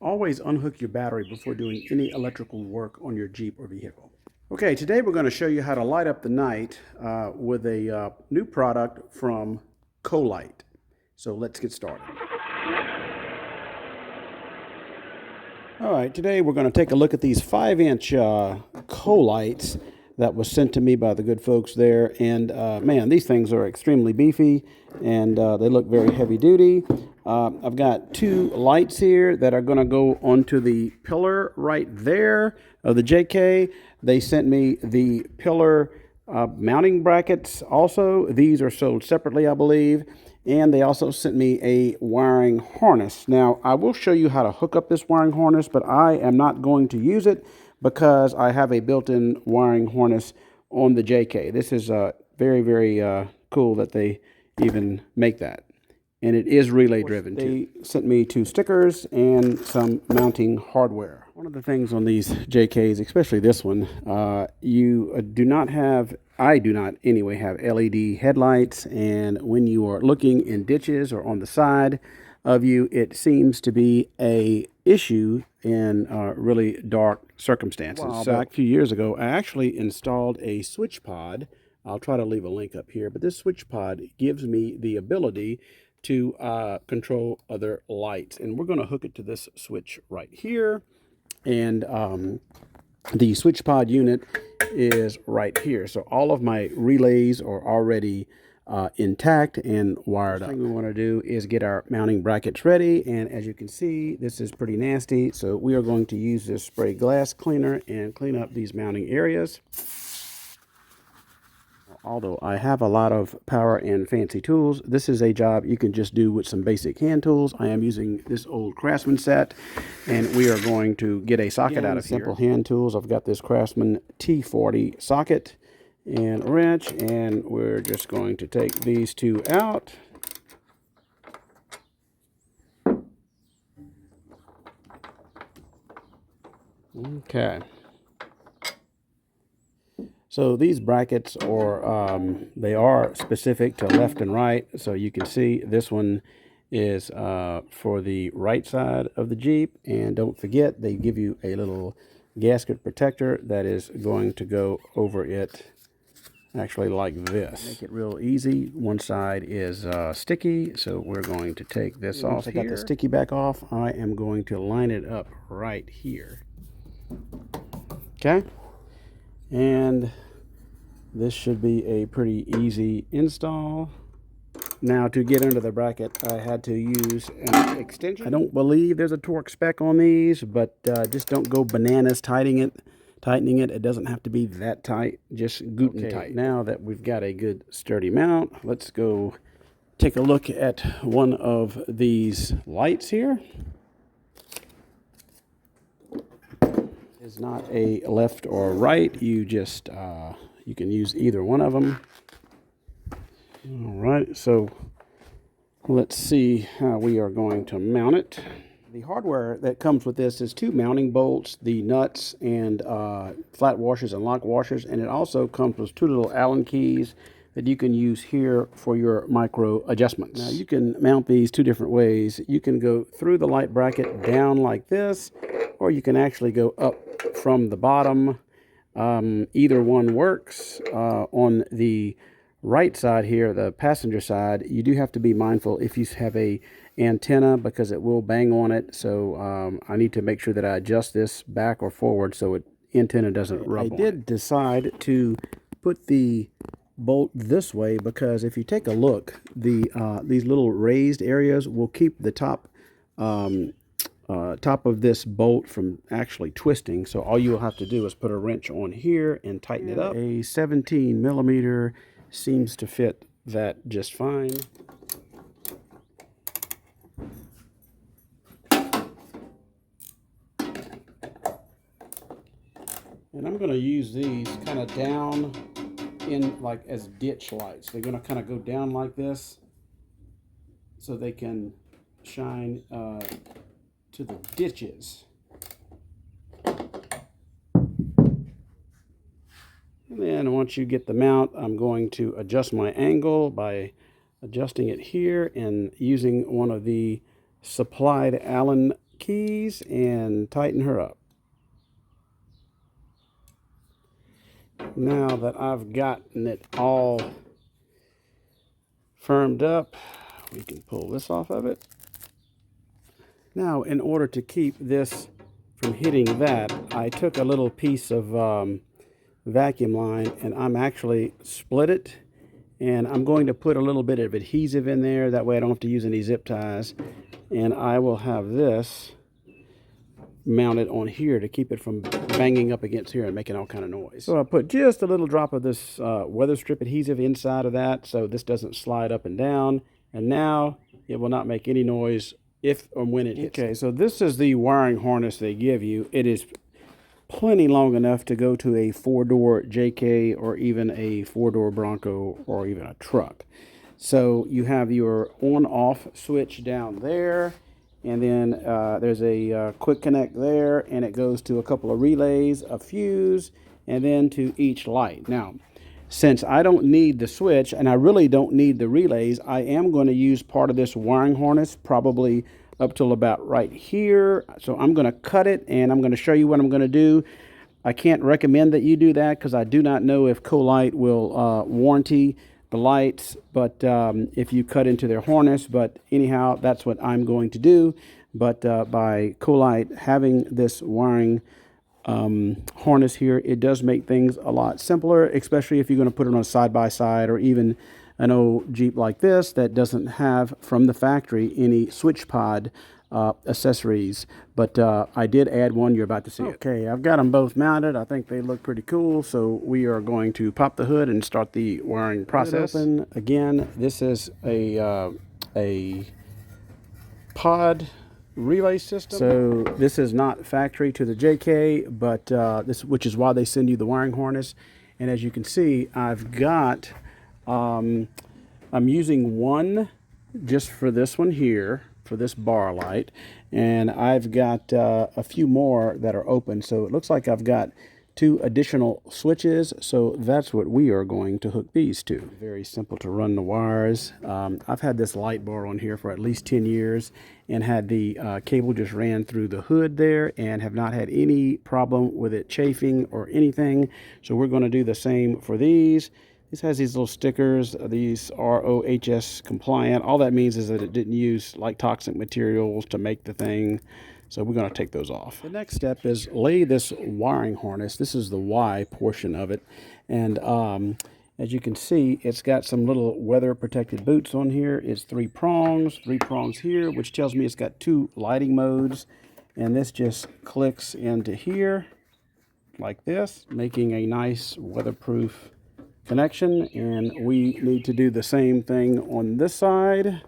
always unhook your battery before doing any electrical work on your Jeep or vehicle. Okay, today we're going to show you how to light up the night with a new product from Colight. So let's get started. All right, today we're going to take a look at these 5-inch Colights that was sent to me by the good folks there. And man, these things are extremely beefy and they look very heavy duty. I've got two lights here that are going to go onto the pillar right there of the JK. They sent me the pillar mounting brackets also. These are sold separately, I believe. And they also sent me a wiring harness. Now, I will show you how to hook up this wiring harness, but I am not going to use it because I have a built-in wiring harness on the JK. This is very, very cool that they even make that. And it is relay driven too. They sent me 2 stickers and some mounting hardware. One of the things on these JKs, especially this one, you do not have, I do not anyway, have LED headlights. And when you are looking in ditches or on the side of you, it seems to be a issue in really dark circumstances. So back a few years ago, I actually installed a switch pod. I'll try to leave a link up here, but this switch pod gives me the ability to control other lights. And we're going to hook it to this switch right here. And the switch pod unit is right here. So all of my relays are already intact and wired up. The thing we want to do is get our mounting brackets ready. And as you can see, this is pretty nasty. So we are going to use this spray glass cleaner and clean up these mounting areas. Although I have a lot of power and fancy tools, this is a job you can just do with some basic hand tools. I am using this old Craftsman set, and we are going to get a socket out of here. Simple hand tools. I've got this Craftsman T40 socket and a wrench, and we're just going to take these two out. Okay. So these brackets are, they are specific to left and right. So you can see this one is for the right side of the Jeep. And don't forget, they give you a little gasket protector that is going to go over it actually like this. Make it real easy. One side is sticky, so we're going to take this off. I got the sticky back off. I am going to line it up right here. Okay. And this should be a pretty easy install. Now, to get under the bracket, I had to use an extension. I don't believe there's a torque spec on these, but just don't go bananas tightening it. It doesn't have to be that tight, just Guten tight. Now that we've got a good sturdy mount, let's go take a look at one of these lights here. It's not a left or right. You just you can use either one of them. All right, so let's see how we are going to mount it. The hardware that comes with this is 2 mounting bolts, the nuts, and flat washers and lock washers, and it also comes with 2 little Allen keys that you can use here for your micro adjustments. Now, you can mount these 2 different ways. You can go through the light bracket down like this, or you can actually go up from the bottom. Either one works. On the right side here, the passenger side, you do have to be mindful if you have a antenna because it will bang on it. So I need to make sure that I adjust this back or forward so antenna doesn't rub on it. I did decide to put the bolt this way because if you take a look, these little raised areas will keep the top of this bolt from actually twisting. So all you will have to do is put a wrench on here and tighten it up. A 17 millimeter seems to fit that just fine. And I'm going to use these kind of down in like as ditch lights. They're going to kind of go down like this so they can shine to the ditches. And then once you get the mount, I'm going to adjust my angle by adjusting it here and using one of the supplied Allen keys and tighten her up. Now that I've gotten it all firmed up, we can pull this off of it. Now, in order to keep this from hitting that, I took a little piece of vacuum line and I'm actually split it, and I'm going to put a little bit of adhesive in there. That way I don't have to use any zip ties, and I will have this mounted on here to keep it from banging up against here and making all kind of noise. So I put just a little drop of this weather strip adhesive inside of that so this doesn't slide up and down, and now it will not make any noise if or when it hits. Okay, so this is the wiring harness they give you. It is plenty long enough to go to a 4-door JK or even a 4-door Bronco or even a truck. So you have your on-off switch down there, and then there's a quick connect there, and it goes to a couple of relays, a fuse, and then to each light. Now, since I don't need the switch and I really don't need the relays, I am going to use part of this wiring harness, probably up till about right here. So I'm going to cut it and I'm going to show you what I'm going to do. I can't recommend that you do that because I do not know if colight will warranty the lights, but if you cut into their harness. But anyhow, that's what I'm going to do. But by colight having this wiring harness here, it does make things a lot simpler, especially if you're going to put it on a side-by-side or even an old Jeep like this that doesn't have from the factory any switch pod accessories. But I did add one. You're about to see it. Okay, I've got them both mounted. I think they look pretty cool, so we are going to pop the hood and start the wiring process. Open. Again, this is a pod relay system. So this is not factory to the JK, but which is why they send you the wiring harness. And as you can see, I've got I'm using one just for this one here, for this bar light, and I've got a few more that are open. So it looks like I've got 2 additional switches, so that's what we are going to hook these to. Very simple to run the wires. I've had this light bar on here for at least 10 years and had the cable just ran through the hood there and have not had any problem with it chafing or anything. So we're going to do the same for these. This has these little stickers. These are RoHS compliant. All that means is that it didn't use like toxic materials to make the thing. So we're going to take those off. The next step is lay this wiring harness. This is the Y portion of it. And as you can see, it's got some little weather protected boots on here. It's 3 prongs here, which tells me it's got 2 lighting modes. And this just clicks into here like this, making a nice weatherproof connection. And we need to do the same thing on this side.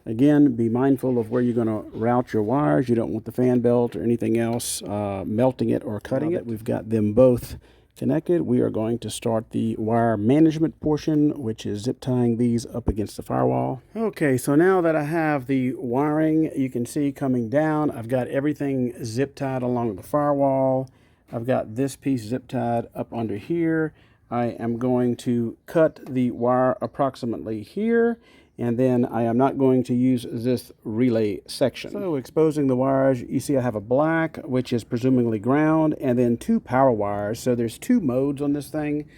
Again, be mindful of where you're going to route your wires. You don't want the fan belt or anything else melting it or cutting it. We've got them both connected. We are going to start the wire management portion, which is zip tying these up against the firewall. Okay, so now that I have the wiring, you can see coming down, I've got everything zip tied along the firewall. I've got this piece zip tied up under here. I am going to cut the wire approximately here, and then I am not going to use this relay section. So exposing the wires, you see I have a black, which is presumably ground, and then 2 power wires. So there's 2 modes on this thing.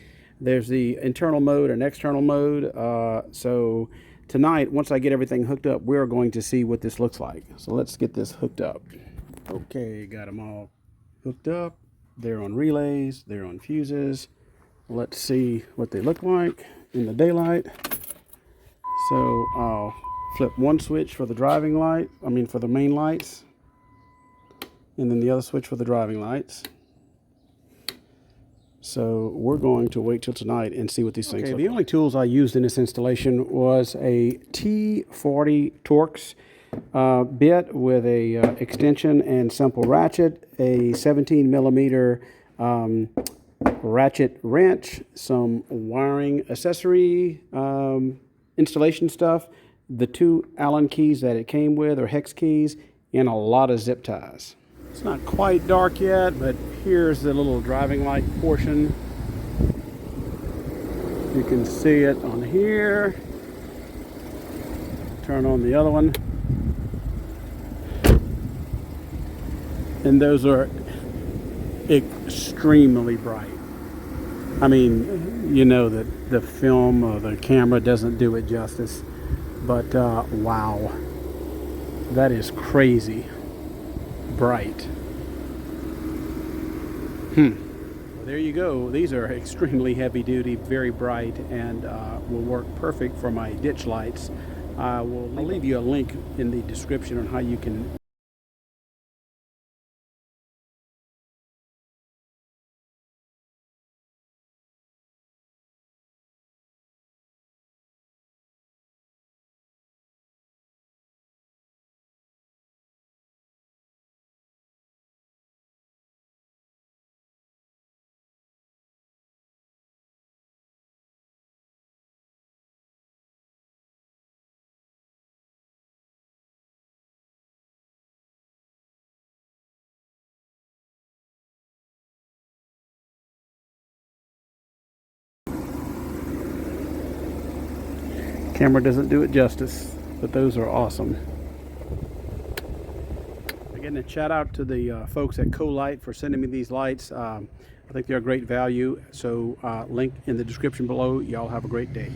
There's the internal mode and external mode. So tonight, once I get everything hooked up, we're going to see what this looks like. So let's get this hooked up. Okay, got them all hooked up. They're on relays, they're on fuses. Let's see what they look like in the daylight. So I'll flip one switch for the driving light, for the main lights, and then the other switch for the driving lights. So we're going to wait till tonight and see what these things look like. The only tools I used in this installation was a T40 Torx bit with a extension and simple ratchet, a 17 millimeter ratchet wrench, some wiring accessory installation stuff, the 2 Allen keys that it came with, or hex keys, and a lot of zip ties. It's not quite dark yet, but here's the little driving light portion. You can see it on here. Turn on the other one. And those are extremely bright. I mean, you know that the film or the camera doesn't do it justice, but wow, that is crazy bright. Well, there you go. These are extremely heavy duty, very bright, and will work perfect for my ditch lights. I'll leave you a link in the description on how you can camera doesn't do it justice, but those are awesome. Again, a shout out to the folks at Colight for sending me these lights. I think they're a great value. So link in the description below. Y'all have a great day.